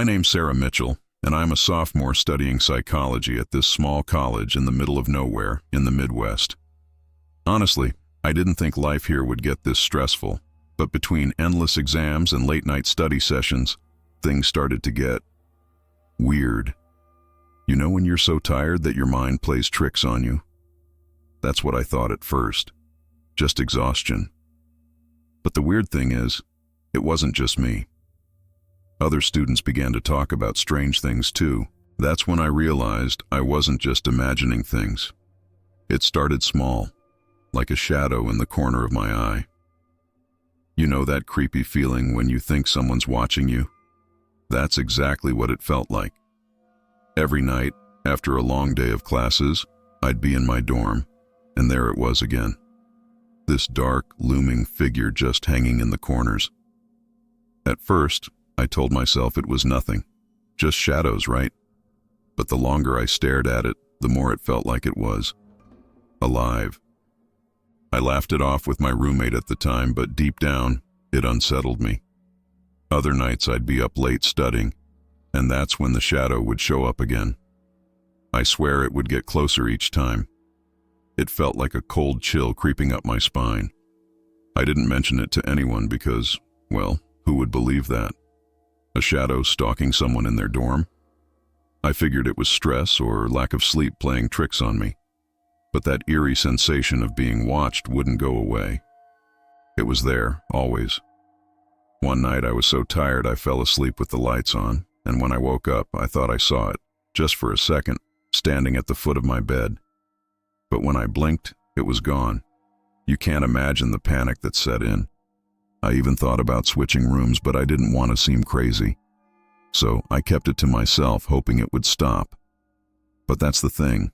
My name's Sarah Mitchell, and I'm a sophomore studying psychology at this small college in the middle of nowhere in the Midwest. Honestly, I didn't think life here would get this stressful, but between endless exams and late-night study sessions, things started to get weird. You know when you're so tired that your mind plays tricks on you? That's what I thought at first, just exhaustion. But the weird thing is, it wasn't just me. Other students began to talk about strange things too. That's when I realized I wasn't just imagining things. It started small, like a shadow in the corner of my eye. You know that creepy feeling when you think someone's watching you? That's exactly what it felt like. Every night, after a long day of classes, I'd be in my dorm, and there it was again. This dark, looming figure just hanging in the corners. At first, I told myself it was nothing, just shadows, right? But the longer I stared at it, the more it felt like it was alive. I laughed it off with my roommate at the time, but deep down, it unsettled me. Other nights I'd be up late studying, and that's when the shadow would show up again. I swear it would get closer each time. It felt like a cold chill creeping up my spine. I didn't mention it to anyone because, well, who would believe that? A shadow stalking someone in their dorm? I figured it was stress or lack of sleep playing tricks on me. But that eerie sensation of being watched wouldn't go away. It was there, always. One night I was so tired I fell asleep with the lights on, and when I woke up I thought I saw it, just for a second, standing at the foot of my bed. But when I blinked, it was gone. You can't imagine the panic that set in. I even thought about switching rooms, but I didn't want to seem crazy. So I kept it to myself, hoping it would stop. But that's the thing.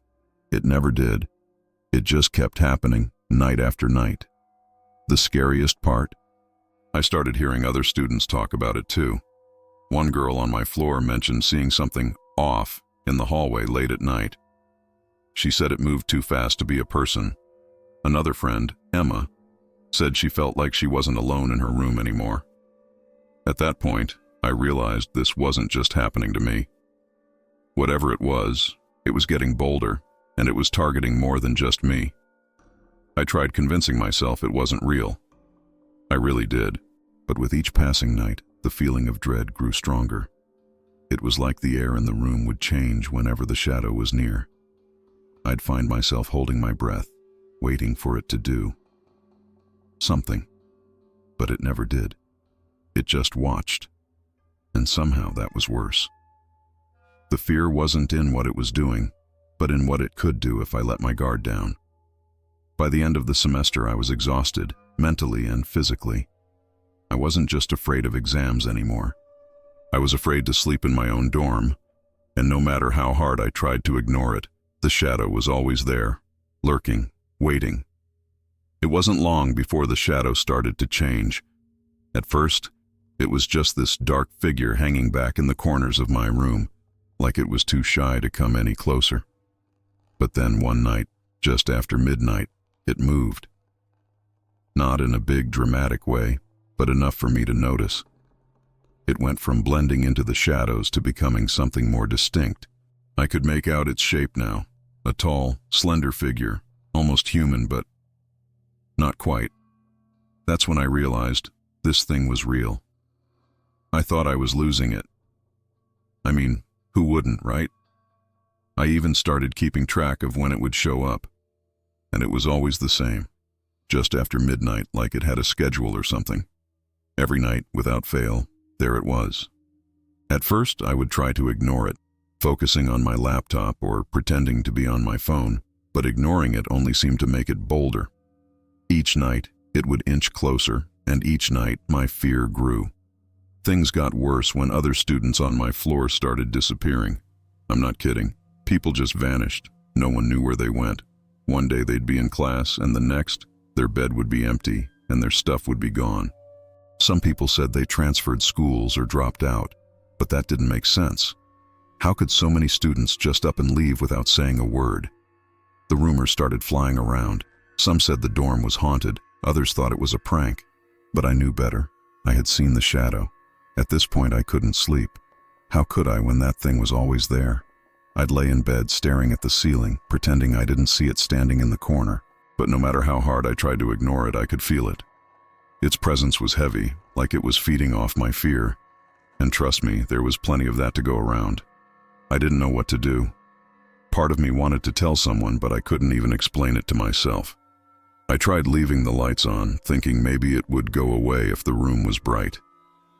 It never did. It just kept happening, night after night. The scariest part? I started hearing other students talk about it too. One girl on my floor mentioned seeing something off in the hallway late at night. She said it moved too fast to be a person. Another friend, Emma, said she felt like she wasn't alone in her room anymore. At that point, I realized this wasn't just happening to me. Whatever it was getting bolder, and it was targeting more than just me. I tried convincing myself it wasn't real. I really did, but with each passing night, the feeling of dread grew stronger. It was like the air in the room would change whenever the shadow was near. I'd find myself holding my breath, waiting for it to do something, but it never did. It just watched, and somehow that was worse. The fear wasn't in what it was doing, but in what it could do if I let my guard down. By the end of the semester, I was exhausted, mentally and physically. I wasn't just afraid of exams anymore. I was afraid to sleep in my own dorm, and no matter how hard I tried to ignore it, the shadow was always there, lurking, waiting. It wasn't long before the shadow started to change. At first, it was just this dark figure hanging back in the corners of my room, like it was too shy to come any closer. But then one night, just after midnight, it moved. Not in a big, dramatic way, but enough for me to notice. It went from blending into the shadows to becoming something more distinct. I could make out its shape now, a tall, slender figure, almost human, but not quite. That's when I realized this thing was real. I thought I was losing it. I mean, who wouldn't, right? I even started keeping track of when it would show up, and it was always the same, just after midnight, like it had a schedule or something. Every night, without fail, there it was. At first, I would try to ignore it, focusing on my laptop or pretending to be on my phone, but ignoring it only seemed to make it bolder. Each night, it would inch closer, and each night, my fear grew. Things got worse when other students on my floor started disappearing. I'm not kidding. People just vanished. No one knew where they went. One day they'd be in class, and the next, their bed would be empty, and their stuff would be gone. Some people said they transferred schools or dropped out, but that didn't make sense. How could so many students just up and leave without saying a word? The rumors started flying around. Some said the dorm was haunted, others thought it was a prank. But I knew better. I had seen the shadow. At this point, I couldn't sleep. How could I when that thing was always there? I'd lay in bed staring at the ceiling, pretending I didn't see it standing in the corner. But no matter how hard I tried to ignore it, I could feel it. Its presence was heavy, like it was feeding off my fear. And trust me, there was plenty of that to go around. I didn't know what to do. Part of me wanted to tell someone, but I couldn't even explain it to myself. I tried leaving the lights on, thinking maybe it would go away if the room was bright.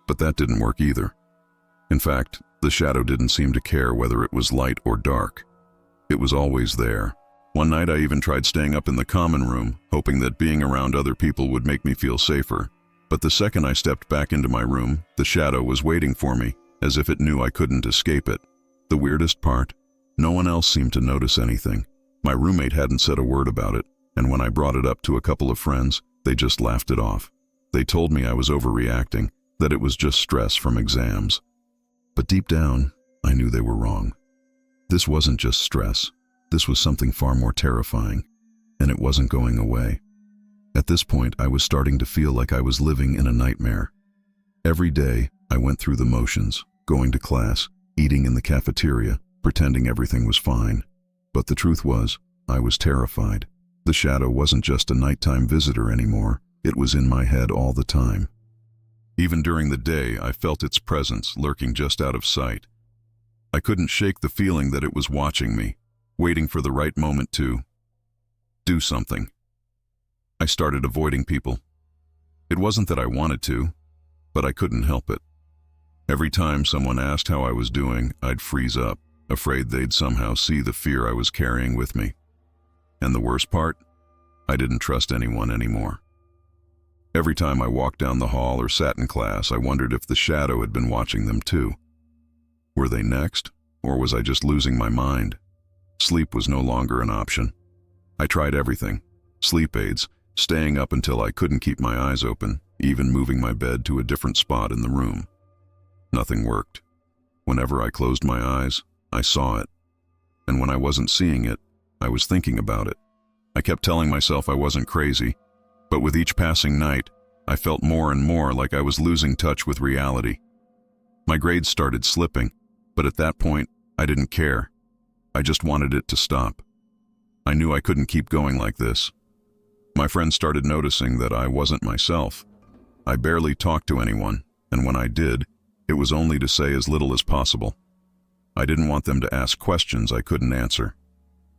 But that didn't work either. In fact, the shadow didn't seem to care whether it was light or dark. It was always there. One night I even tried staying up in the common room, hoping that being around other people would make me feel safer. But the second I stepped back into my room, the shadow was waiting for me, as if it knew I couldn't escape it. The weirdest part? No one else seemed to notice anything. My roommate hadn't said a word about it, and when I brought it up to a couple of friends, they just laughed it off. They told me I was overreacting, that it was just stress from exams. But deep down, I knew they were wrong. This wasn't just stress. This was something far more terrifying, and it wasn't going away. At this point, I was starting to feel like I was living in a nightmare. Every day, I went through the motions, going to class, eating in the cafeteria, pretending everything was fine. But the truth was, I was terrified. The shadow wasn't just a nighttime visitor anymore. It was in my head all the time. Even during the day, I felt its presence lurking just out of sight. I couldn't shake the feeling that it was watching me, waiting for the right moment to do something. I started avoiding people. It wasn't that I wanted to, but I couldn't help it. Every time someone asked how I was doing, I'd freeze up, afraid they'd somehow see the fear I was carrying with me. And the worst part? I didn't trust anyone anymore. Every time I walked down the hall or sat in class, I wondered if the shadow had been watching them too. Were they next, or was I just losing my mind? Sleep was no longer an option. I tried everything. Sleep aids, staying up until I couldn't keep my eyes open, even moving my bed to a different spot in the room. Nothing worked. Whenever I closed my eyes, I saw it. And when I wasn't seeing it, I was thinking about it. I kept telling myself I wasn't crazy, but with each passing night, I felt more and more like I was losing touch with reality. My grades started slipping, but at that point, I didn't care. I just wanted it to stop. I knew I couldn't keep going like this. My friends started noticing that I wasn't myself. I barely talked to anyone, and when I did, it was only to say as little as possible. I didn't want them to ask questions I couldn't answer.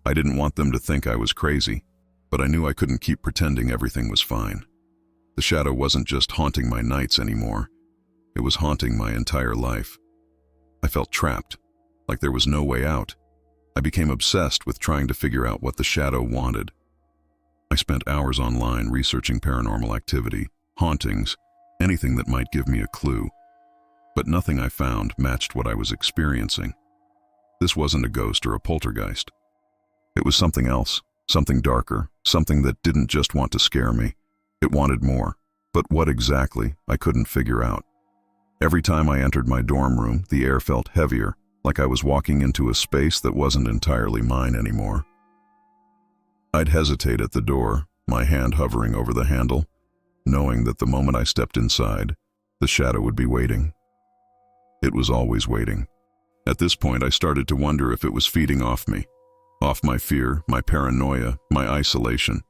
I didn't want them to think I was crazy, but I knew I couldn't keep pretending everything was fine. The shadow wasn't just haunting my nights anymore. It was haunting my entire life. I felt trapped, like there was no way out. I became obsessed with trying to figure out what the shadow wanted. I spent hours online researching paranormal activity, hauntings, anything that might give me a clue. But nothing I found matched what I was experiencing. This wasn't a ghost or a poltergeist. It was something else, something darker, something that didn't just want to scare me. It wanted more. But what exactly, I couldn't figure out. Every time I entered my dorm room, the air felt heavier, like I was walking into a space that wasn't entirely mine anymore. I'd hesitate at the door, my hand hovering over the handle, knowing that the moment I stepped inside, the shadow would be waiting. It was always waiting. At this point, I started to wonder if it was feeding off me, off my fear, my paranoia, my isolation.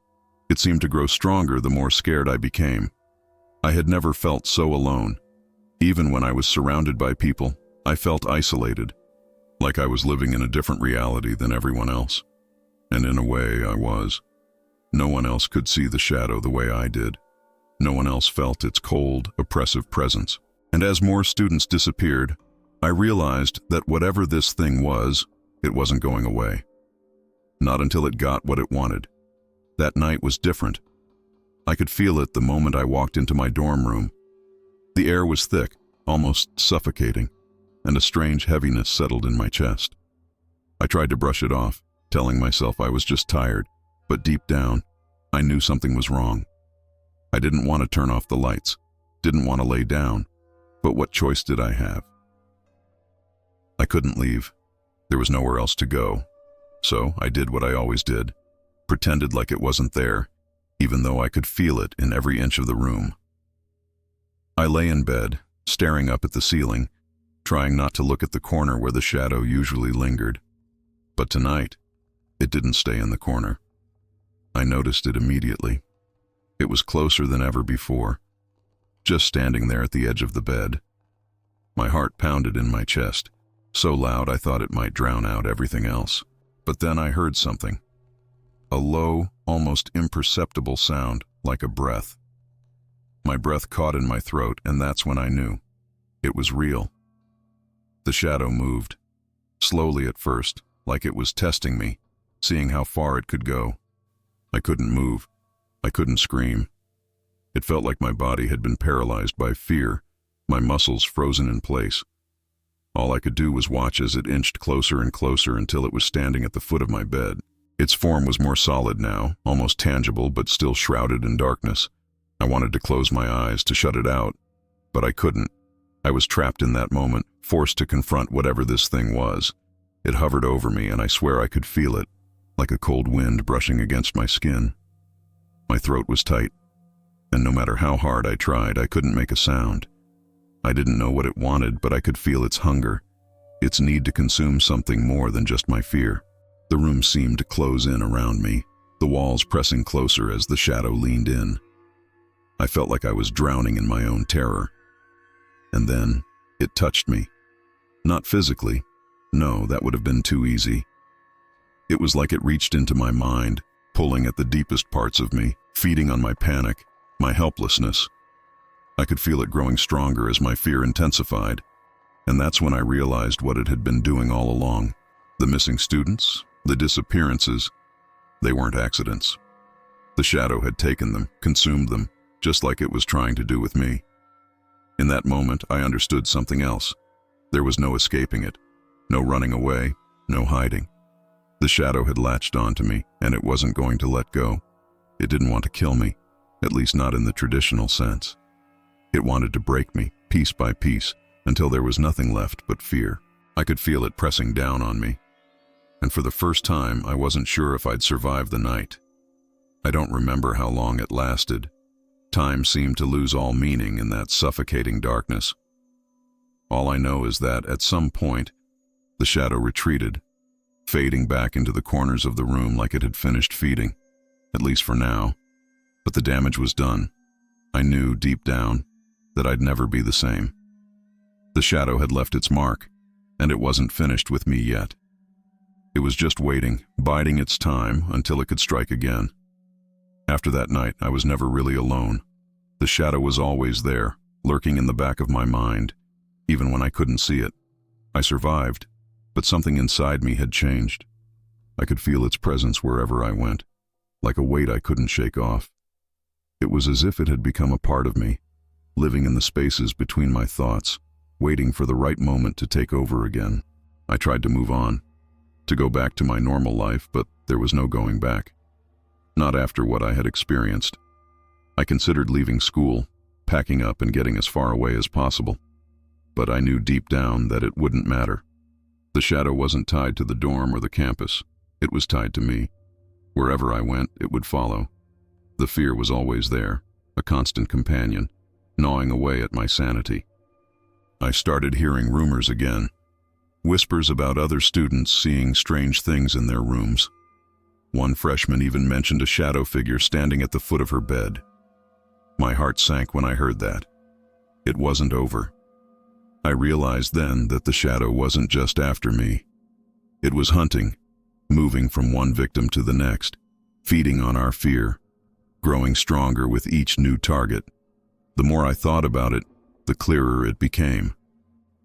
It seemed to grow stronger the more scared I became. I had never felt so alone. Even when I was surrounded by people, I felt isolated, like I was living in a different reality than everyone else. And in a way, I was. No one else could see the shadow the way I did. No one else felt its cold, oppressive presence. And as more students disappeared, I realized that whatever this thing was, it wasn't going away. Not until it got what it wanted. That night was different. I could feel it the moment I walked into my dorm room. The air was thick, almost suffocating, and a strange heaviness settled in my chest. I tried to brush it off, telling myself I was just tired, but deep down, I knew something was wrong. I didn't want to turn off the lights, didn't want to lay down, but what choice did I have? I couldn't leave. There was nowhere else to go. So I did what I always did, pretended like it wasn't there, even though I could feel it in every inch of the room. I lay in bed, staring up at the ceiling, trying not to look at the corner where the shadow usually lingered. But tonight, it didn't stay in the corner. I noticed it immediately. It was closer than ever before, just standing there at the edge of the bed. My heart pounded in my chest, so loud I thought it might drown out everything else. But then I heard something. A low, almost imperceptible sound, like a breath. My breath caught in my throat, and that's when I knew. It was real. The shadow moved, slowly at first, like it was testing me, seeing how far it could go. I couldn't move. I couldn't scream. It felt like my body had been paralyzed by fear, my muscles frozen in place. All I could do was watch as it inched closer and closer until it was standing at the foot of my bed. Its form was more solid now, almost tangible, but still shrouded in darkness. I wanted to close my eyes to shut it out, but I couldn't. I was trapped in that moment, forced to confront whatever this thing was. It hovered over me, and I swear I could feel it, like a cold wind brushing against my skin. My throat was tight, and no matter how hard I tried, I couldn't make a sound. I didn't know what it wanted, but I could feel its hunger, its need to consume something more than just my fear. The room seemed to close in around me, the walls pressing closer as the shadow leaned in. I felt like I was drowning in my own terror. And then, it touched me. Not physically. No, that would have been too easy. It was like it reached into my mind, pulling at the deepest parts of me, feeding on my panic, my helplessness. I could feel it growing stronger as my fear intensified, and that's when I realized what it had been doing all along. The missing students, the disappearances, they weren't accidents. The shadow had taken them, consumed them, just like it was trying to do with me. In that moment, I understood something else. There was no escaping it, no running away, no hiding. The shadow had latched onto me, and it wasn't going to let go. It didn't want to kill me, at least not in the traditional sense. It wanted to break me, piece by piece, until there was nothing left but fear. I could feel it pressing down on me. And for the first time, I wasn't sure if I'd survive the night. I don't remember how long it lasted. Time seemed to lose all meaning in that suffocating darkness. All I know is that, at some point, the shadow retreated, fading back into the corners of the room like it had finished feeding, at least for now. But the damage was done. I knew, deep down, that I'd never be the same. The shadow had left its mark, and it wasn't finished with me yet. It was just waiting, biding its time until it could strike again. After that night, I was never really alone. The shadow was always there, lurking in the back of my mind, even when I couldn't see it. I survived, but something inside me had changed. I could feel its presence wherever I went, like a weight I couldn't shake off. It was as if it had become a part of me, living in the spaces between my thoughts, waiting for the right moment to take over again. I tried to move on, to go back to my normal life, but there was no going back. Not after what I had experienced. I considered leaving school, packing up and getting as far away as possible. But I knew deep down that it wouldn't matter. The shadow wasn't tied to the dorm or the campus. It was tied to me. Wherever I went, it would follow. The fear was always there, a constant companion, gnawing away at my sanity. I started hearing rumors again. Whispers about other students seeing strange things in their rooms. One freshman even mentioned a shadow figure standing at the foot of her bed. My heart sank when I heard that. It wasn't over. I realized then that the shadow wasn't just after me. It was hunting, moving from one victim to the next, feeding on our fear, growing stronger with each new target. The more I thought about it, the clearer it became.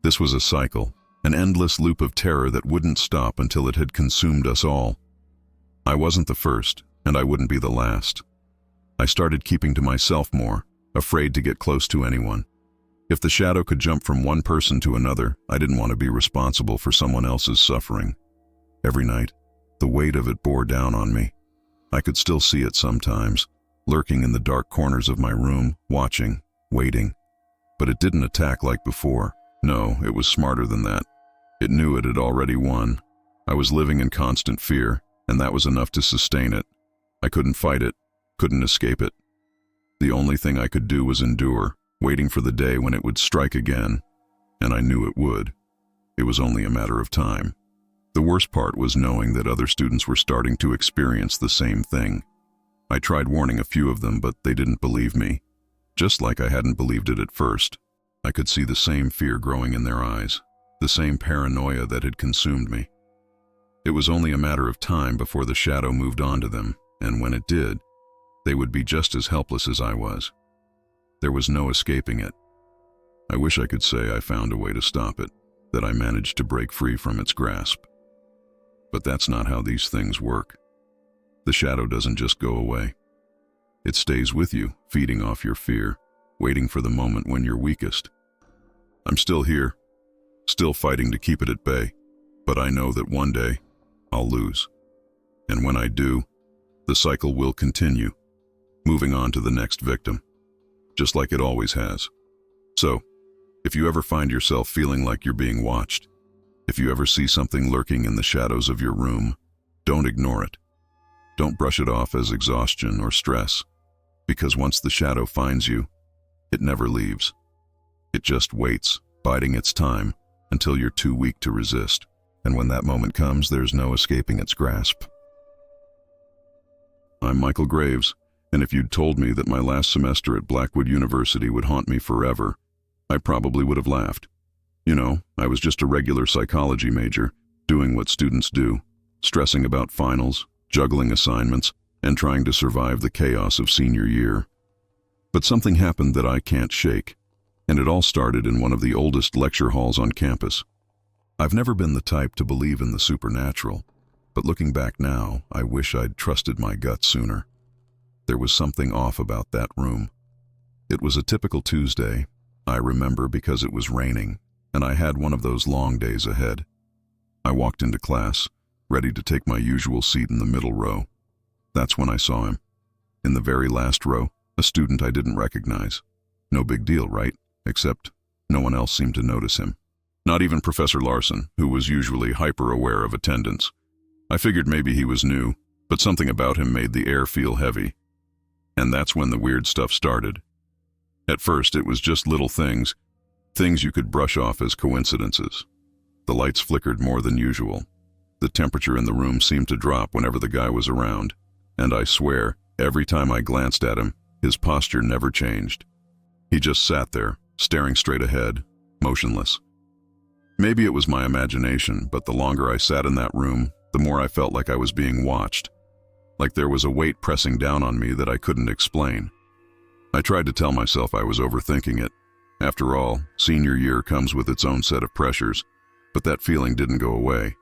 This was a cycle, an endless loop of terror that wouldn't stop until it had consumed us all. I wasn't the first, and I wouldn't be the last. I started keeping to myself more, afraid to get close to anyone. If the shadow could jump from one person to another, I didn't want to be responsible for someone else's suffering. Every night, the weight of it bore down on me. I could still see it sometimes, lurking in the dark corners of my room, watching, waiting. But it didn't attack like before. No, it was smarter than that. It knew it had already won. I was living in constant fear, and that was enough to sustain it. I couldn't fight it, couldn't escape it. The only thing I could do was endure, waiting for the day when it would strike again. and I knew it would. It was only a matter of time. The worst part was knowing that other students were starting to experience the same thing. I tried warning a few of them, but they didn't believe me. Just like I hadn't believed it at first. I could see the same fear growing in their eyes, the same paranoia that had consumed me. It was only a matter of time before the shadow moved on to them, and when it did, they would be just as helpless as I was. There was no escaping it. I wish I could say I found a way to stop it, that I managed to break free from its grasp. But that's not how these things work. The shadow doesn't just go away. It stays with you, feeding off your fear, waiting for the moment when you're weakest. I'm still here, still fighting to keep it at bay, but I know that one day I'll lose. And when I do, the cycle will continue, moving on to the next victim, just like it always has. So, if you ever find yourself feeling like you're being watched, if you ever see something lurking in the shadows of your room, don't ignore it. Don't brush it off as exhaustion or stress, because once the shadow finds you, it never leaves. It just waits, biding its time, until you're too weak to resist. And when that moment comes, there's no escaping its grasp. I'm Michael Graves, and if you'd told me that my last semester at Blackwood University would haunt me forever, I probably would have laughed. You know, I was just a regular psychology major, doing what students do, stressing about finals, juggling assignments, and trying to survive the chaos of senior year. But something happened that I can't shake, and it all started in one of the oldest lecture halls on campus. I've never been the type to believe in the supernatural, but looking back now, I wish I'd trusted my gut sooner. There was something off about that room. It was a typical Tuesday, I remember, because it was raining, and I had one of those long days ahead. I walked into class, ready to take my usual seat in the middle row. That's when I saw him. In the very last row, a student I didn't recognize. No big deal, right? Except no one else seemed to notice him. Not even Professor Larson, who was usually hyper-aware of attendance. I figured maybe he was new, but something about him made the air feel heavy. And that's when the weird stuff started. At first, it was just little things you could brush off as coincidences. The lights flickered more than usual. The temperature in the room seemed to drop whenever the guy was around, and I swear, every time I glanced at him, his posture never changed. He just sat there, staring straight ahead, motionless. Maybe it was my imagination, but the longer I sat in that room, the more I felt like I was being watched, like there was a weight pressing down on me that I couldn't explain. I tried to tell myself I was overthinking it. After all, senior year comes with its own set of pressures, but that feeling didn't go away.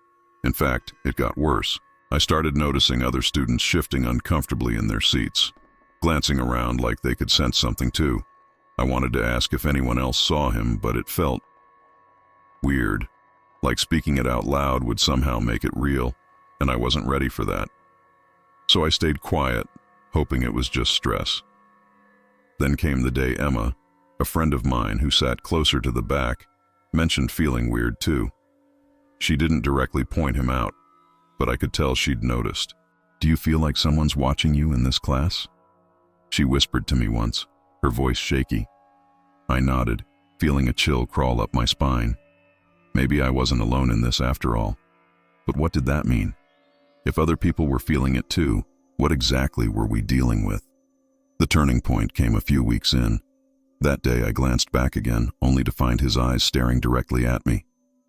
In fact, it got worse. I started noticing other students shifting uncomfortably in their seats, glancing around like they could sense something too. I wanted to ask if anyone else saw him, but it felt weird, like speaking it out loud would somehow make it real, and I wasn't ready for that. So I stayed quiet, hoping it was just stress. Then came the day Emma, a friend of mine who sat closer to the back, mentioned feeling weird too. She didn't directly point him out, but I could tell she'd noticed. "Do you feel like someone's watching you in this class?" She whispered to me once, her voice shaky. I nodded, feeling a chill crawl up my spine. Maybe I wasn't alone in this after all. But what did that mean? If other people were feeling it too, what exactly were we dealing with? The turning point came a few weeks in. That day I glanced back again, only to find his eyes staring directly at me.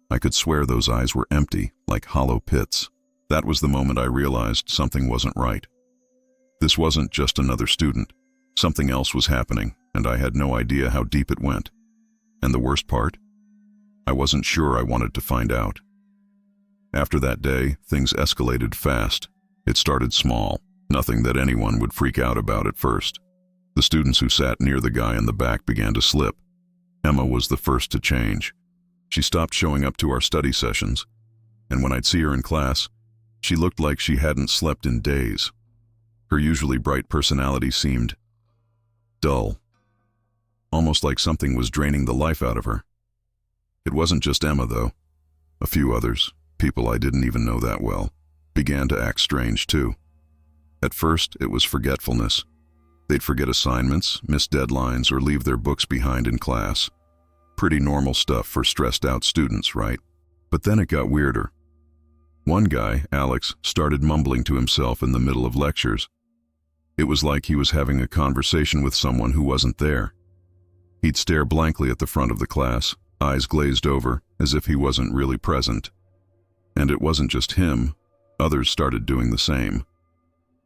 I could swear those eyes were empty, like hollow pits. That was the moment I realized something wasn't right. This wasn't just another student. Something else was happening, and I had no idea how deep it went. And the worst part? I wasn't sure I wanted to find out. After that day, things escalated fast. It started small, nothing that anyone would freak out about at first. The students who sat near the guy in the back began to slip. Emma was the first to change. She stopped showing up to our study sessions, and when I'd see her in class, she looked like she hadn't slept in days. Her usually bright personality seemed dull, almost like something was draining the life out of her. It wasn't just Emma, though. A few others, people I didn't even know that well, began to act strange too. At first, it was forgetfulness. They'd forget assignments, miss deadlines, or leave their books behind in class. pretty normal stuff for stressed out students, right? But then it got weirder. One guy, Alex, started mumbling to himself in the middle of lectures. It was like he was having a conversation with someone who wasn't there. He'd stare blankly at the front of the class, eyes glazed over, as if he wasn't really present. And it wasn't just him, others started doing the same.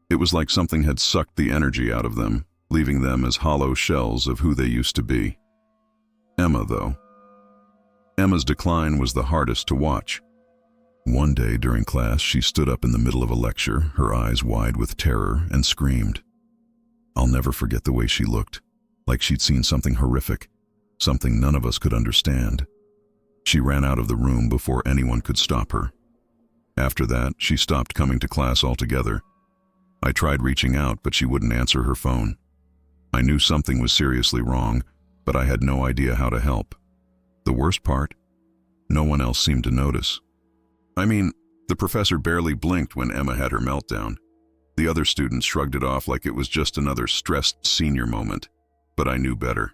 It was like something had sucked the energy out of them, leaving them as hollow shells of who they used to be. Emma, though. Emma's decline was the hardest to watch. One day during class, she stood up in the middle of a lecture, her eyes wide with terror, and screamed. I'll never forget the way she looked, like she'd seen something horrific, something none of us could understand. She ran out of the room before anyone could stop her. After that, she stopped coming to class altogether. I tried reaching out, but she wouldn't answer her phone. I knew something was seriously wrong, but I had no idea how to help. The worst part? No one else seemed to notice. I mean, the professor barely blinked when Emma had her meltdown. The other students shrugged it off like it was just another stressed senior moment. But I knew better.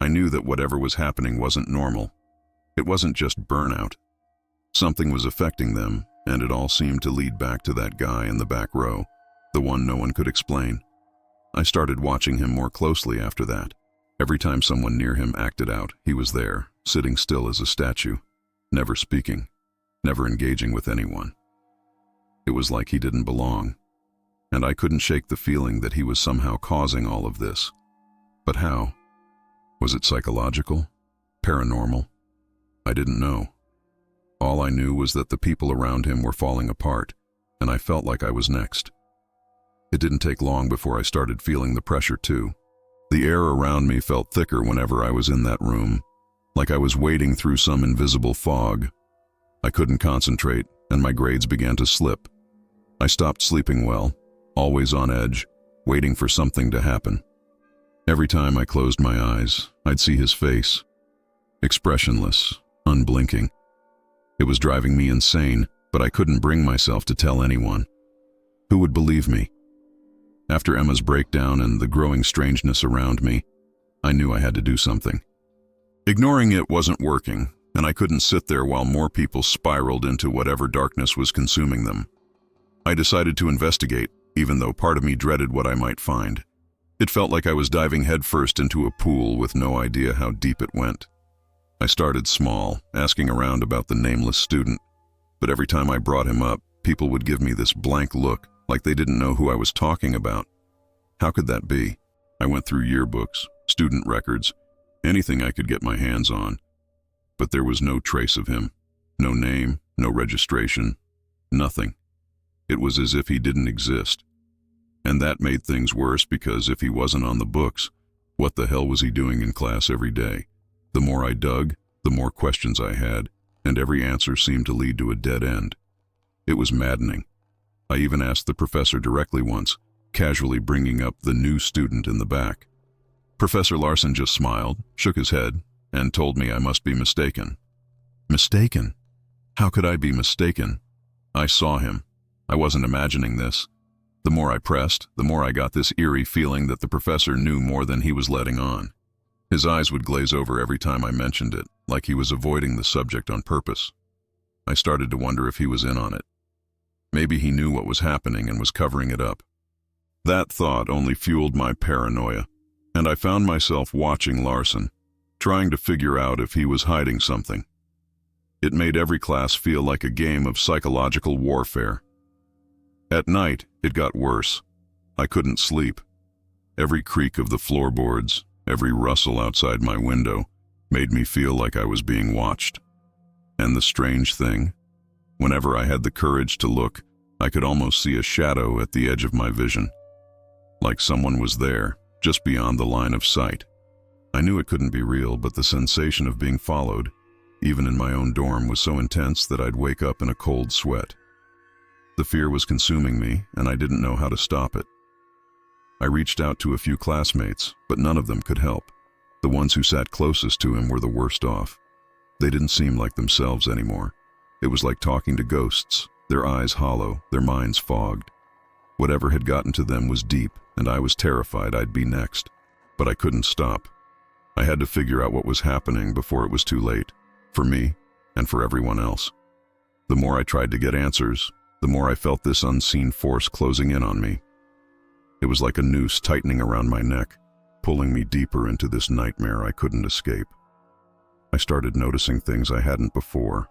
I knew that whatever was happening wasn't normal. It wasn't just burnout. Something was affecting them, and it all seemed to lead back to that guy in the back row, the one no one could explain. I started watching him more closely after that. Every time someone near him acted out, he was there, sitting still as a statue, never speaking, never engaging with anyone. It was like he didn't belong, and I couldn't shake the feeling that he was somehow causing all of this. But how? Was it psychological? Paranormal? I didn't know. All I knew was that the people around him were falling apart, and I felt like I was next. It didn't take long before I started feeling the pressure too. The air around me felt thicker whenever I was in that room, like I was wading through some invisible fog. I couldn't concentrate, and my grades began to slip. I stopped sleeping well, always on edge, waiting for something to happen. Every time I closed my eyes, I'd see his face, expressionless, unblinking. It was driving me insane, but I couldn't bring myself to tell anyone. Who would believe me? After Emma's breakdown and the growing strangeness around me, I knew I had to do something. Ignoring it wasn't working, and I couldn't sit there while more people spiraled into whatever darkness was consuming them. I decided to investigate, even though part of me dreaded what I might find. It felt like I was diving headfirst into a pool with no idea how deep it went. I started small, asking around about the nameless student, but every time I brought him up, people would give me this blank look, like they didn't know who I was talking about. How could that be? I went through yearbooks, student records, anything I could get my hands on, but there was no trace of him. No name, no registration, nothing. It was as if he didn't exist. And that made things worse because if he wasn't on the books, what the hell was he doing in class every day? The more I dug, the more questions I had, and every answer seemed to lead to a dead end. It was maddening. I even asked the professor directly once, casually bringing up the new student in the back. Professor Larson just smiled, shook his head, and told me I must be mistaken. Mistaken? How could I be mistaken? I saw him. I wasn't imagining this. The more I pressed, the more I got this eerie feeling that the professor knew more than he was letting on. His eyes would glaze over every time I mentioned it, like he was avoiding the subject on purpose. I started to wonder if he was in on it. Maybe he knew what was happening and was covering it up. That thought only fueled my paranoia, and I found myself watching Larson, trying to figure out if he was hiding something. It made every class feel like a game of psychological warfare. At night, it got worse. I couldn't sleep. Every creak of the floorboards, every rustle outside my window, made me feel like I was being watched. And the strange thing, whenever I had the courage to look, I could almost see a shadow at the edge of my vision. Like someone was there, just beyond the line of sight. I knew it couldn't be real, but the sensation of being followed, even in my own dorm, was so intense that I'd wake up in a cold sweat. The fear was consuming me, and I didn't know how to stop it. I reached out to a few classmates, but none of them could help. The ones who sat closest to him were the worst off. They didn't seem like themselves anymore. It was like talking to ghosts, their eyes hollow, their minds fogged. Whatever had gotten to them was deep, and I was terrified I'd be next. But I couldn't stop. I had to figure out what was happening before it was too late, for me and for everyone else. The more I tried to get answers, the more I felt this unseen force closing in on me. It was like a noose tightening around my neck, pulling me deeper into this nightmare I couldn't escape. I started noticing things I hadn't before.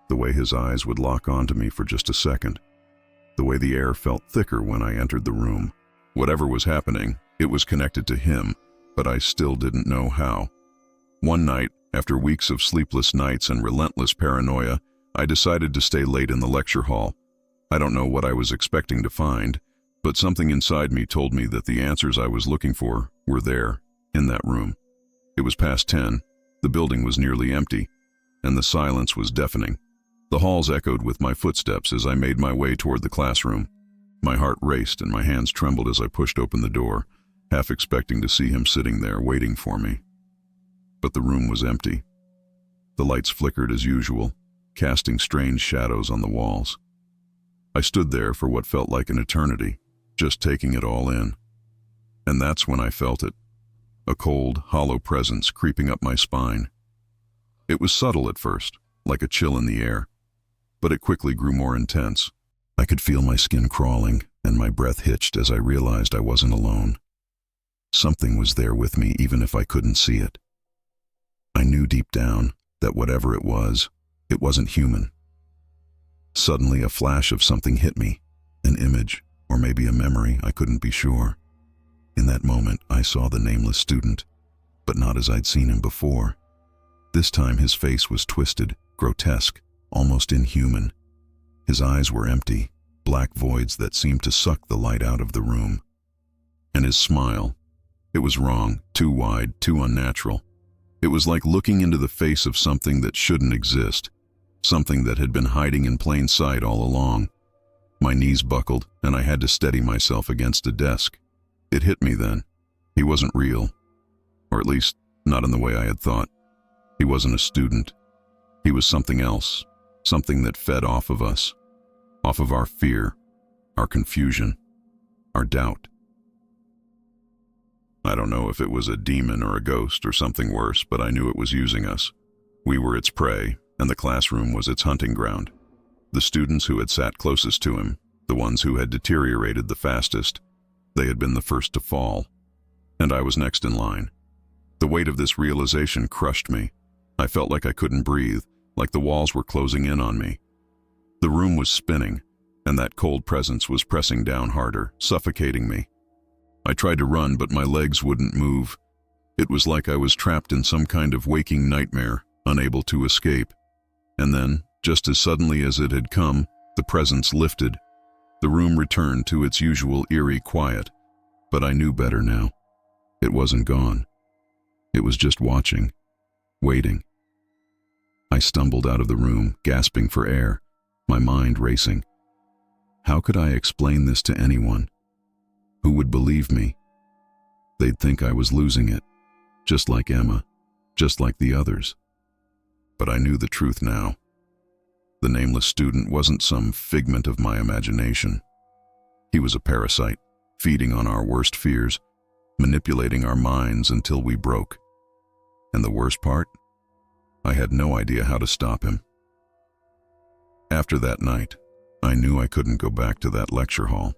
The way his eyes would lock onto me for just a second. The way the air felt thicker when I entered the room. Whatever was happening, it was connected to him, but I still didn't know how. One night, after weeks of sleepless nights and relentless paranoia, I decided to stay late in the lecture hall. I don't know what I was expecting to find, but something inside me told me that the answers I was looking for were there, in that room. It was past 10, the building was nearly empty, and the silence was deafening. The halls echoed with my footsteps as I made my way toward the classroom. My heart raced and my hands trembled as I pushed open the door, half expecting to see him sitting there waiting for me. But the room was empty. The lights flickered as usual, casting strange shadows on the walls. I stood there for what felt like an eternity, just taking it all in. And that's when I felt it, a cold, hollow presence creeping up my spine. It was subtle at first, like a chill in the air, but it quickly grew more intense. I could feel my skin crawling, and my breath hitched as I realized I wasn't alone. Something was there with me even if I couldn't see it. I knew deep down that whatever it wasn't human. Suddenly a flash of something hit me, an image, or maybe a memory, I couldn't be sure. In that moment, I saw the nameless student, but not as I'd seen him before. This time his face was twisted, grotesque, almost inhuman. His eyes were empty, black voids that seemed to suck the light out of the room. And his smile, it was wrong, too wide, too unnatural. It was like looking into the face of something that shouldn't exist, something that had been hiding in plain sight all along. My knees buckled, and I had to steady myself against a desk. It hit me then. He wasn't real, or at least not in the way I had thought. He wasn't a student. He was something else, something that fed off of us, off of our fear, our confusion, our doubt. I don't know if it was a demon or a ghost or something worse, but I knew it was using us. We were its prey, and the classroom was its hunting ground. The students who had sat closest to him, the ones who had deteriorated the fastest, they had been the first to fall, and I was next in line. The weight of this realization crushed me. I felt like I couldn't breathe, like the walls were closing in on me. The room was spinning, and that cold presence was pressing down harder, suffocating me. I tried to run, but my legs wouldn't move. It was like I was trapped in some kind of waking nightmare, unable to escape. And then, just as suddenly as it had come, the presence lifted. The room returned to its usual eerie quiet, but I knew better now. It wasn't gone. It was just watching, waiting. I stumbled out of the room, gasping for air, my mind racing. How could I explain this to anyone? Who would believe me? They'd think I was losing it, just like Emma, just like the others. But I knew the truth now. The nameless student wasn't some figment of my imagination. He was a parasite, feeding on our worst fears, manipulating our minds until we broke. And the worst part? I had no idea how to stop him. After that night, I knew I couldn't go back to that lecture hall.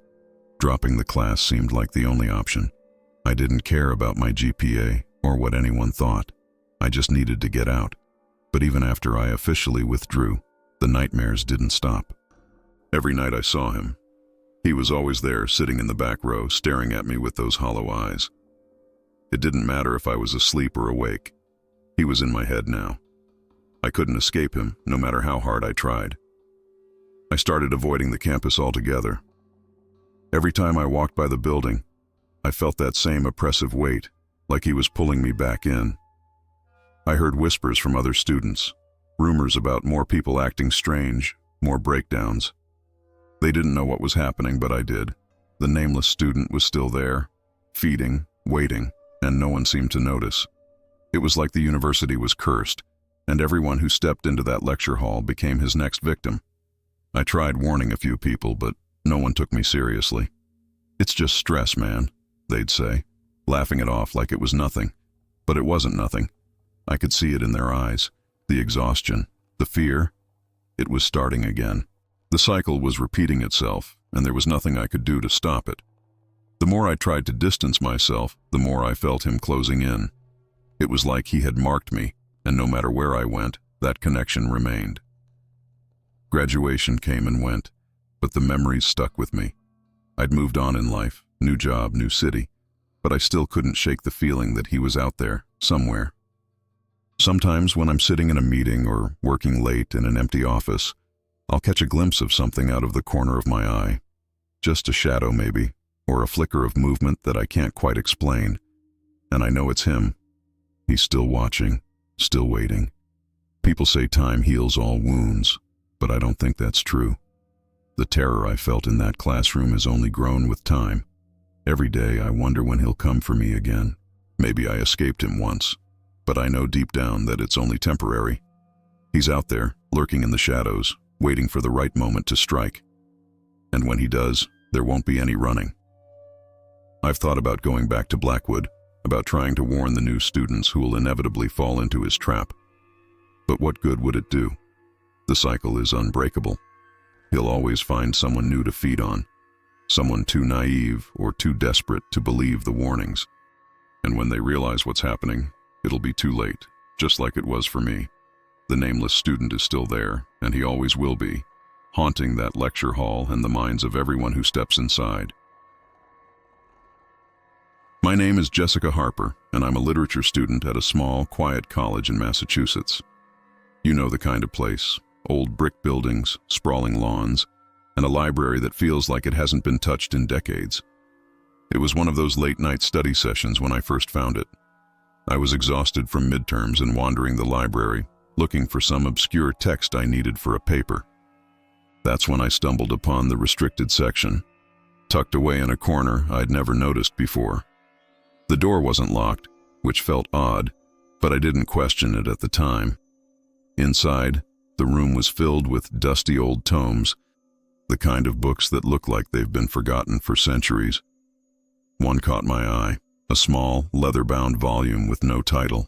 Dropping the class seemed like the only option. I didn't care about my GPA or what anyone thought. I just needed to get out. But even after I officially withdrew, the nightmares didn't stop. Every night I saw him. He was always there, sitting in the back row, staring at me with those hollow eyes. It didn't matter if I was asleep or awake. He was in my head now. I couldn't escape him, no matter how hard I tried. I started avoiding the campus altogether. Every time I walked by the building, I felt that same oppressive weight, like he was pulling me back in. I heard whispers from other students, rumors about more people acting strange, more breakdowns. They didn't know what was happening, but I did. The nameless student was still there, feeding, waiting, and no one seemed to notice. It was like the university was cursed, and everyone who stepped into that lecture hall became his next victim. I tried warning a few people, but no one took me seriously. "It's just stress, man," they'd say, laughing it off like it was nothing. But it wasn't nothing. I could see it in their eyes. The exhaustion, the fear. It was starting again. The cycle was repeating itself, and there was nothing I could do to stop it. The more I tried to distance myself, the more I felt him closing in. It was like he had marked me, and no matter where I went, that connection remained. Graduation came and went, but the memories stuck with me. I'd moved on in life, new job, new city, but I still couldn't shake the feeling that he was out there, somewhere. Sometimes when I'm sitting in a meeting or working late in an empty office, I'll catch a glimpse of something out of the corner of my eye. Just a shadow maybe, or a flicker of movement that I can't quite explain. And I know it's him. He's still watching, still waiting. People say time heals all wounds, but I don't think that's true. The terror I felt in that classroom has only grown with time. Every day I wonder when he'll come for me again. Maybe I escaped him once, but I know deep down that it's only temporary. He's out there, lurking in the shadows, waiting for the right moment to strike. And when he does, there won't be any running. I've thought about going back to Blackwood, about trying to warn the new students who will inevitably fall into his trap. But what good would it do? The cycle is unbreakable. He'll always find someone new to feed on, someone too naive or too desperate to believe the warnings. And when they realize what's happening, it'll be too late, just like it was for me. The nameless student is still there, and he always will be, haunting that lecture hall and the minds of everyone who steps inside. My name is Jessica Harper, and I'm a literature student at a small, quiet college in Massachusetts. You know the kind of place: old brick buildings, sprawling lawns, and a library that feels like it hasn't been touched in decades. It was one of those late-night study sessions when I first found it. I was exhausted from midterms and wandering the library, looking for some obscure text I needed for a paper. That's when I stumbled upon the restricted section, tucked away in a corner I'd never noticed before. The door wasn't locked, which felt odd, but I didn't question it at the time. Inside, the room was filled with dusty old tomes, the kind of books that look like they've been forgotten for centuries. One caught my eye, a small, leather-bound volume with no title.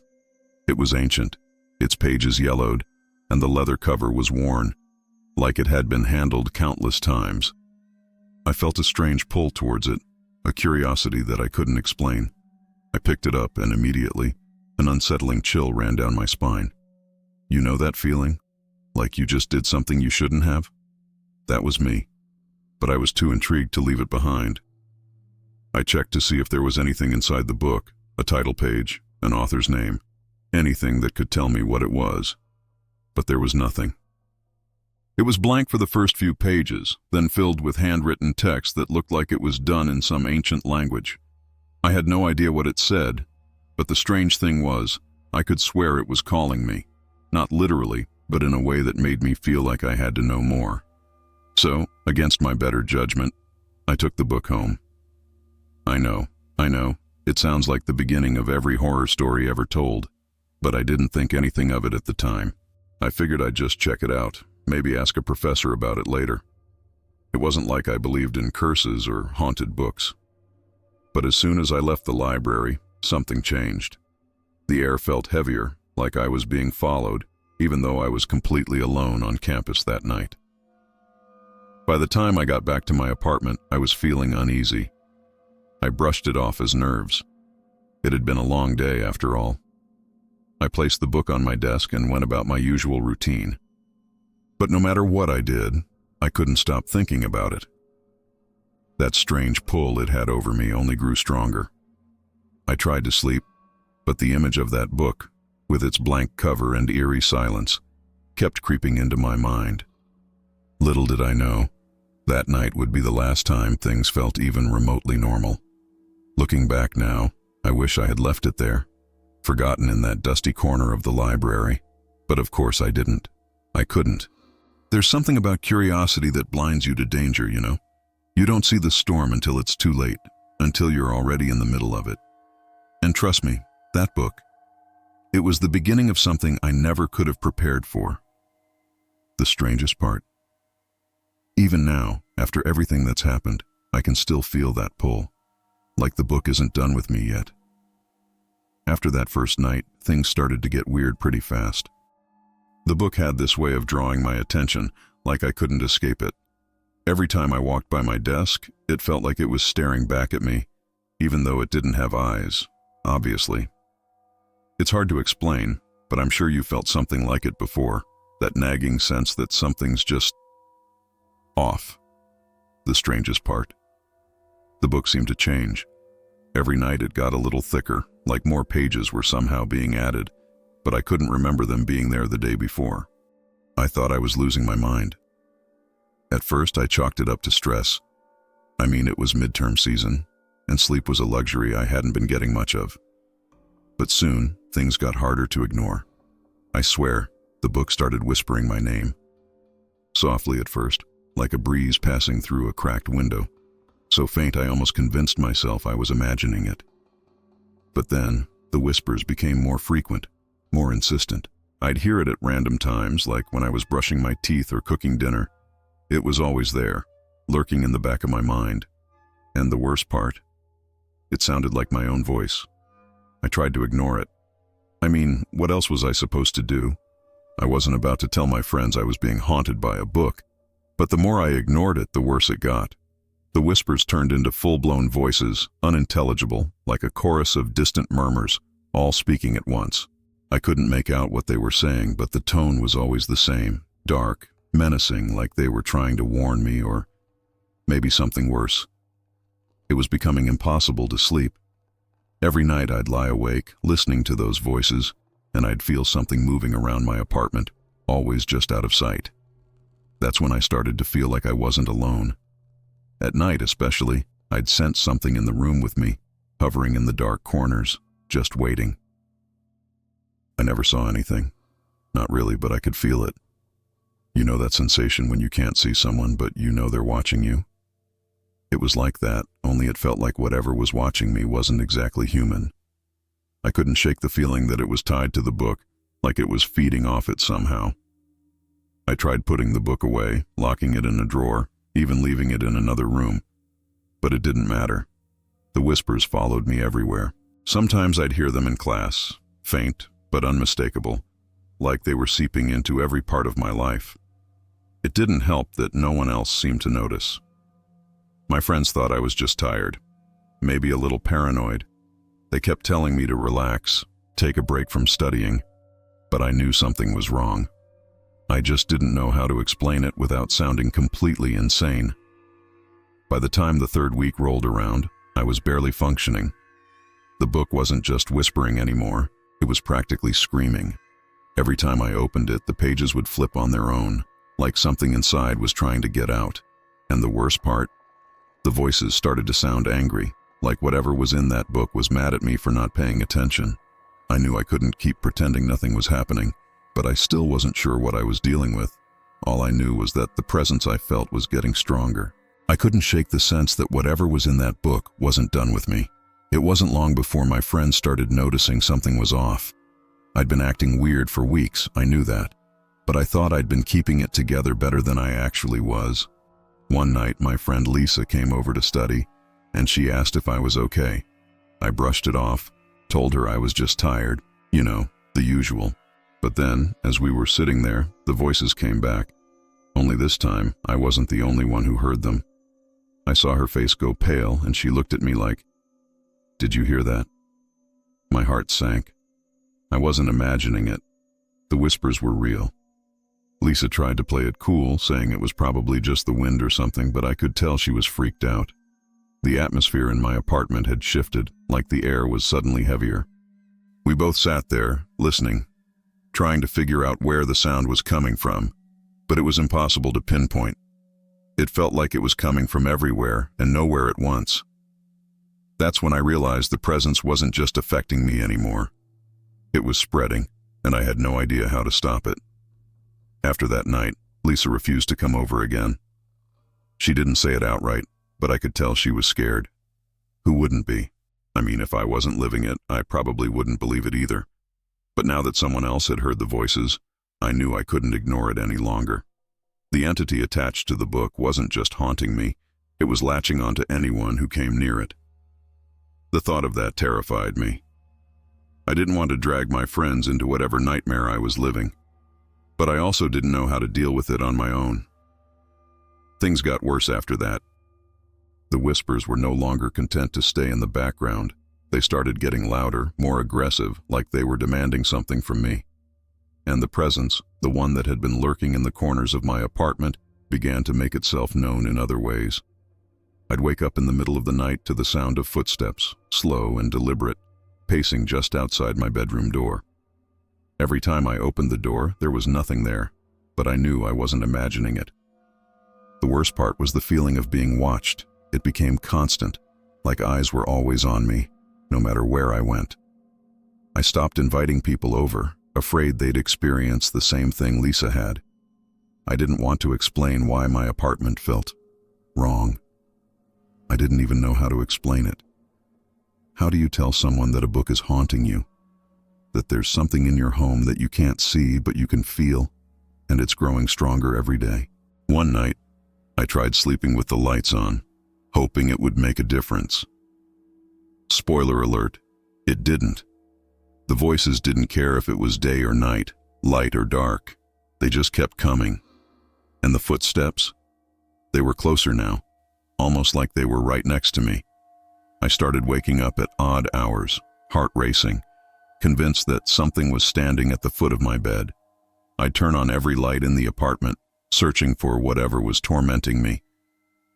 It was ancient, its pages yellowed, and the leather cover was worn, like it had been handled countless times. I felt a strange pull towards it, a curiosity that I couldn't explain. I picked it up, and immediately, an unsettling chill ran down my spine. You know that feeling? Like you just did something you shouldn't have? That was me, but I was too intrigued to leave it behind. I checked to see if there was anything inside the book, a title page, an author's name, anything that could tell me what it was. But there was nothing. It was blank for the first few pages, then filled with handwritten text that looked like it was done in some ancient language. I had no idea what it said, but the strange thing was, I could swear it was calling me, not literally, but in a way that made me feel like I had to know more. So, against my better judgment, I took the book home. I know, it sounds like the beginning of every horror story ever told, but I didn't think anything of it at the time. I figured I'd just check it out, maybe ask a professor about it later. It wasn't like I believed in curses or haunted books. But as soon as I left the library, something changed. The air felt heavier, like I was being followed, even though I was completely alone on campus that night. By the time I got back to my apartment, I was feeling uneasy. I brushed it off as nerves. It had been a long day after all. I placed the book on my desk and went about my usual routine. But no matter what I did, I couldn't stop thinking about it. That strange pull it had over me only grew stronger. I tried to sleep, but the image of that book, with its blank cover and eerie silence, kept creeping into my mind. Little did I know, that night would be the last time things felt even remotely normal. Looking back now, I wish I had left it there, forgotten in that dusty corner of the library. But of course I didn't. I couldn't. There's something about curiosity that blinds you to danger, you know? You don't see the storm until it's too late, until you're already in the middle of it. And trust me, that book, it was the beginning of something I never could have prepared for. The strangest part. Even now, after everything that's happened, I can still feel that pull, like the book isn't done with me yet. After that first night, things started to get weird pretty fast. The book had this way of drawing my attention, like I couldn't escape it. Every time I walked by my desk, it felt like it was staring back at me, even though it didn't have eyes, obviously. It's hard to explain, but I'm sure you felt something like it before, that nagging sense that something's just off. The strangest part. The book seemed to change. Every night it got a little thicker, like more pages were somehow being added, but I couldn't remember them being there the day before. I thought I was losing my mind. At first I chalked it up to stress. I mean, it was midterm season, and sleep was a luxury I hadn't been getting much of. But soon, things got harder to ignore. I swear, the book started whispering my name. Softly at first, like a breeze passing through a cracked window. So faint I almost convinced myself I was imagining it. But then, the whispers became more frequent, more insistent. I'd hear it at random times, like when I was brushing my teeth or cooking dinner. It was always there, lurking in the back of my mind. And the worst part, it sounded like my own voice. I tried to ignore it. I mean, what else was I supposed to do? I wasn't about to tell my friends I was being haunted by a book, but the more I ignored it, the worse it got. The whispers turned into full-blown voices, unintelligible, like a chorus of distant murmurs, all speaking at once. I couldn't make out what they were saying, but the tone was always the same, dark, menacing, like they were trying to warn me, or maybe something worse. It was becoming impossible to sleep. Every night I'd lie awake, listening to those voices, and I'd feel something moving around my apartment, always just out of sight. That's when I started to feel like I wasn't alone. At night especially, I'd sense something in the room with me, hovering in the dark corners, just waiting. I never saw anything. Not really, but I could feel it. You know that sensation when you can't see someone, but you know they're watching you? It was like that, only it felt like whatever was watching me wasn't exactly human. I couldn't shake the feeling that it was tied to the book, like it was feeding off it somehow. I tried putting the book away, locking it in a drawer, even leaving it in another room. But it didn't matter. The whispers followed me everywhere. Sometimes I'd hear them in class, faint but unmistakable, like they were seeping into every part of my life. It didn't help that no one else seemed to notice. My friends thought I was just tired, maybe a little paranoid. They kept telling me to relax, take a break from studying, but I knew something was wrong. I just didn't know how to explain it without sounding completely insane. By the time the third week rolled around, I was barely functioning. The book wasn't just whispering anymore, it was practically screaming. Every time I opened it, the pages would flip on their own, like something inside was trying to get out. And the worst part, the voices started to sound angry, like whatever was in that book was mad at me for not paying attention. I knew I couldn't keep pretending nothing was happening, but I still wasn't sure what I was dealing with. All I knew was that the presence I felt was getting stronger. I couldn't shake the sense that whatever was in that book wasn't done with me. It wasn't long before my friends started noticing something was off. I'd been acting weird for weeks, I knew that, but I thought I'd been keeping it together better than I actually was. One night, my friend Lisa came over to study, and she asked if I was okay. I brushed it off, told her I was just tired, you know, the usual. But then, as we were sitting there, the voices came back. Only this time, I wasn't the only one who heard them. I saw her face go pale, and she looked at me like, "Did you hear that?" My heart sank. I wasn't imagining it. The whispers were real. Lisa tried to play it cool, saying it was probably just the wind or something, but I could tell she was freaked out. The atmosphere in my apartment had shifted, like the air was suddenly heavier. We both sat there, listening, trying to figure out where the sound was coming from, but it was impossible to pinpoint. It felt like it was coming from everywhere and nowhere at once. That's when I realized the presence wasn't just affecting me anymore. It was spreading, and I had no idea how to stop it. After that night, Lisa refused to come over again. She didn't say it outright, but I could tell she was scared. Who wouldn't be? I mean, if I wasn't living it, I probably wouldn't believe it either. But now that someone else had heard the voices, I knew I couldn't ignore it any longer. The entity attached to the book wasn't just haunting me, it was latching onto anyone who came near it. The thought of that terrified me. I didn't want to drag my friends into whatever nightmare I was living, but I also didn't know how to deal with it on my own. Things got worse after that. The whispers were no longer content to stay in the background. They started getting louder, more aggressive, like they were demanding something from me. And the presence, the one that had been lurking in the corners of my apartment, began to make itself known in other ways. I'd wake up in the middle of the night to the sound of footsteps, slow and deliberate, pacing just outside my bedroom door. Every time I opened the door, there was nothing there, but I knew I wasn't imagining it. The worst part was the feeling of being watched. It became constant, like eyes were always on me, no matter where I went. I stopped inviting people over, afraid they'd experience the same thing Lisa had. I didn't want to explain why my apartment felt wrong. I didn't even know how to explain it. How do you tell someone that a book is haunting you? That there's something in your home that you can't see but you can feel, and it's growing stronger every day? One night, I tried sleeping with the lights on, hoping it would make a difference. Spoiler alert, it didn't. The voices didn't care if it was day or night, light or dark. They just kept coming. And the footsteps? They were closer now, almost like they were right next to me. I started waking up at odd hours, heart racing, convinced that something was standing at the foot of my bed. I'd turn on every light in the apartment, searching for whatever was tormenting me,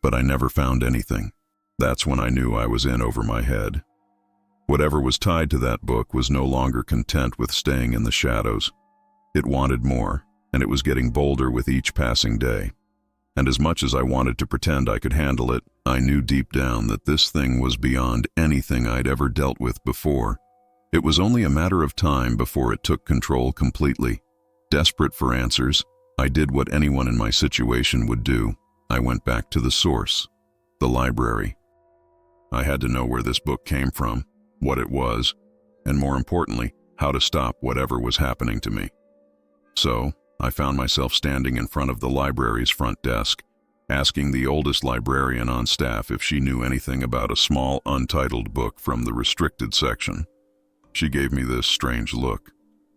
but I never found anything. That's when I knew I was in over my head. Whatever was tied to that book was no longer content with staying in the shadows. It wanted more, and it was getting bolder with each passing day. And as much as I wanted to pretend I could handle it, I knew deep down that this thing was beyond anything I'd ever dealt with before. It was only a matter of time before it took control completely. Desperate for answers, I did what anyone in my situation would do. I went back to the source, the library. I had to know where this book came from, what it was, and more importantly, how to stop whatever was happening to me. So, I found myself standing in front of the library's front desk, asking the oldest librarian on staff if she knew anything about a small, untitled book from the restricted section. She gave me this strange look,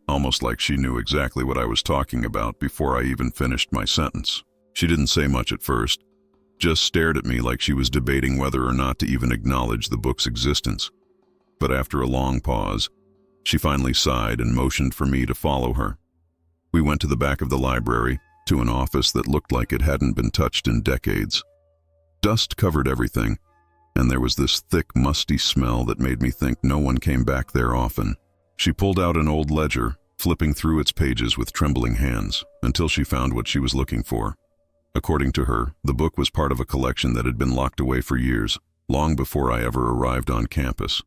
almost like she knew exactly what I was talking about before I even finished my sentence. She didn't say much at first, just stared at me like she was debating whether or not to even acknowledge the book's existence. But after a long pause, she finally sighed and motioned for me to follow her. We went to the back of the library, to an office that looked like it hadn't been touched in decades. Dust covered everything, and there was this thick, musty smell that made me think no one came back there often. She pulled out an old ledger, flipping through its pages with trembling hands, until she found what she was looking for. According to her, the book was part of a collection that had been locked away for years, long before I ever arrived on campus.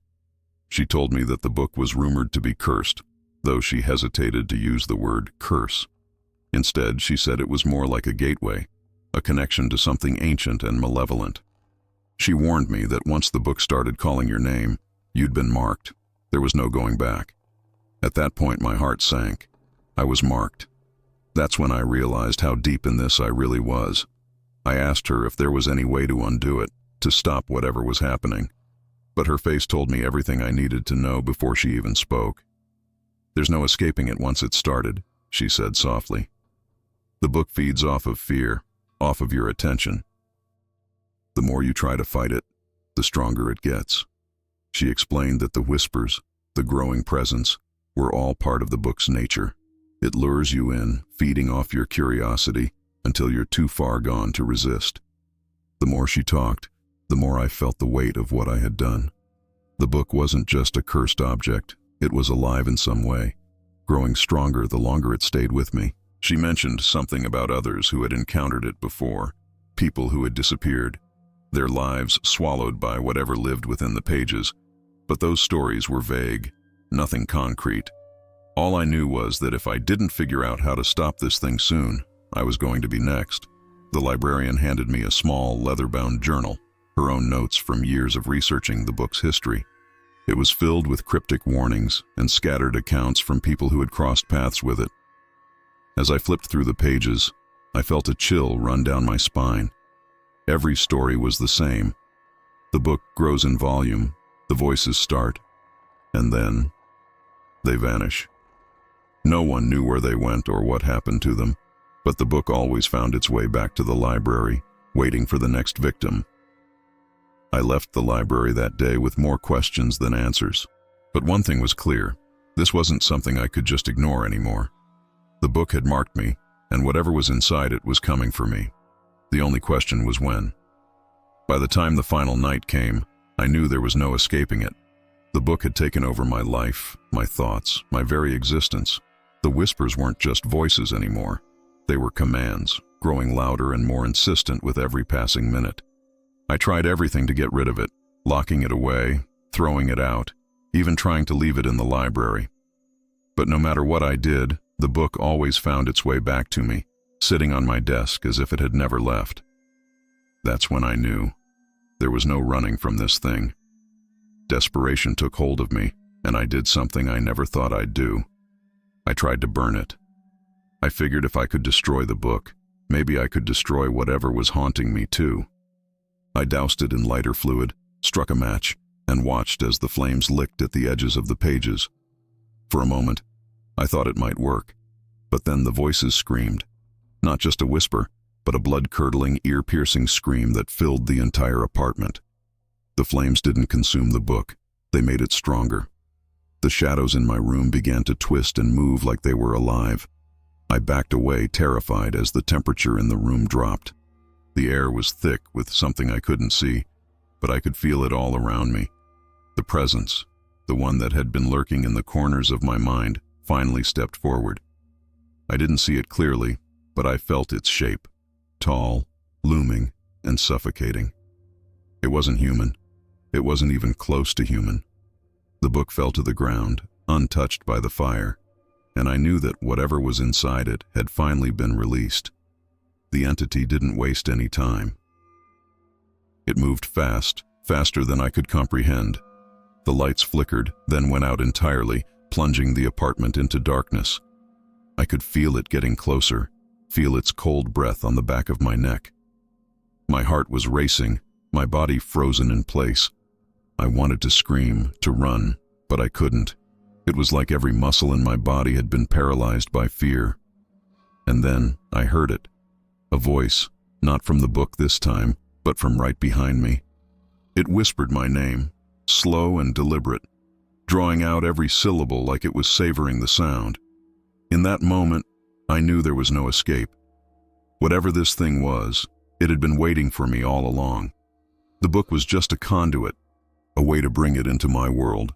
She told me that the book was rumored to be cursed, though she hesitated to use the word curse. Instead, she said it was more like a gateway, a connection to something ancient and malevolent. She warned me that once the book started calling your name, you'd been marked. There was no going back. At that point, my heart sank. I was marked. That's when I realized how deep in this I really was. I asked her if there was any way to undo it, to stop whatever was happening. But her face told me everything I needed to know before she even spoke. "There's no escaping it once it started," she said softly. "The book feeds off of fear, off of your attention. The more you try to fight it, the stronger it gets." She explained that the whispers, the growing presence, were all part of the book's nature. It lures you in, feeding off your curiosity, until you're too far gone to resist. The more she talked, the more I felt the weight of what I had done. The book wasn't just a cursed object. It was alive in some way, growing stronger the longer it stayed with me. She mentioned something about others who had encountered it before, people who had disappeared, their lives swallowed by whatever lived within the pages. But those stories were vague, nothing concrete. All I knew was that if I didn't figure out how to stop this thing soon, I was going to be next. The librarian handed me a small, leather-bound journal, her own notes from years of researching the book's history. It was filled with cryptic warnings and scattered accounts from people who had crossed paths with it. As I flipped through the pages, I felt a chill run down my spine. Every story was the same. The book grows in volume, the voices start, and then they vanish. No one knew where they went or what happened to them, but the book always found its way back to the library, waiting for the next victim. I left the library that day with more questions than answers. But one thing was clear: this wasn't something I could just ignore anymore. The book had marked me, and whatever was inside it was coming for me. The only question was when. By the time the final night came, I knew there was no escaping it. The book had taken over my life, my thoughts, my very existence. The whispers weren't just voices anymore. They were commands, growing louder and more insistent with every passing minute. I tried everything to get rid of it, locking it away, throwing it out, even trying to leave it in the library. But no matter what I did, the book always found its way back to me, sitting on my desk as if it had never left. That's when I knew there was no running from this thing. Desperation took hold of me, and I did something I never thought I'd do. I tried to burn it. I figured if I could destroy the book, maybe I could destroy whatever was haunting me too. I doused it in lighter fluid, struck a match, and watched as the flames licked at the edges of the pages. For a moment, I thought it might work, but then the voices screamed. Not just a whisper, but a blood-curdling, ear-piercing scream that filled the entire apartment. The flames didn't consume the book, they made it stronger. The shadows in my room began to twist and move like they were alive. I backed away, terrified, as the temperature in the room dropped. The air was thick with something I couldn't see, but I could feel it all around me. The presence, the one that had been lurking in the corners of my mind, finally stepped forward. I didn't see it clearly, but I felt its shape, tall, looming, and suffocating. It wasn't human. It wasn't even close to human. The book fell to the ground, untouched by the fire, and I knew that whatever was inside it had finally been released. The entity didn't waste any time. It moved fast, faster than I could comprehend. The lights flickered, then went out entirely, plunging the apartment into darkness. I could feel it getting closer, feel its cold breath on the back of my neck. My heart was racing, my body frozen in place. I wanted to scream, to run, but I couldn't. It was like every muscle in my body had been paralyzed by fear. And then I heard it. A voice, not from the book this time, but from right behind me. It whispered my name, slow and deliberate, drawing out every syllable like it was savoring the sound. In that moment, I knew there was no escape. Whatever this thing was, it had been waiting for me all along. The book was just a conduit, a way to bring it into my world.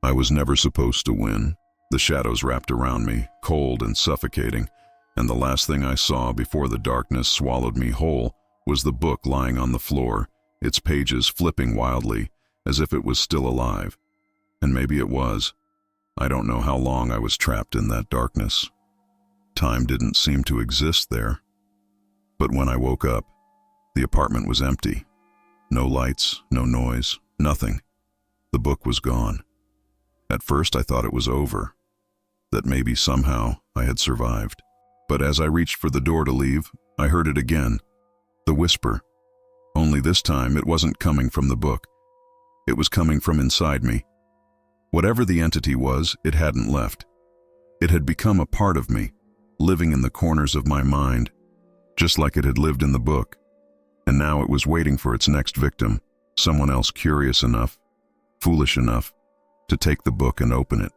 I was never supposed to win. The shadows wrapped around me, cold and suffocating, and the last thing I saw before the darkness swallowed me whole was the book lying on the floor, its pages flipping wildly, as if it was still alive. And maybe it was. I don't know how long I was trapped in that darkness. Time didn't seem to exist there. But when I woke up, the apartment was empty. No lights, no noise, nothing. The book was gone. At first I thought it was over, that maybe somehow I had survived. But as I reached for the door to leave, I heard it again, the whisper. Only this time it wasn't coming from the book. It was coming from inside me. Whatever the entity was, it hadn't left. It had become a part of me, living in the corners of my mind, just like it had lived in the book. And now it was waiting for its next victim, someone else curious enough, foolish enough, to take the book and open it.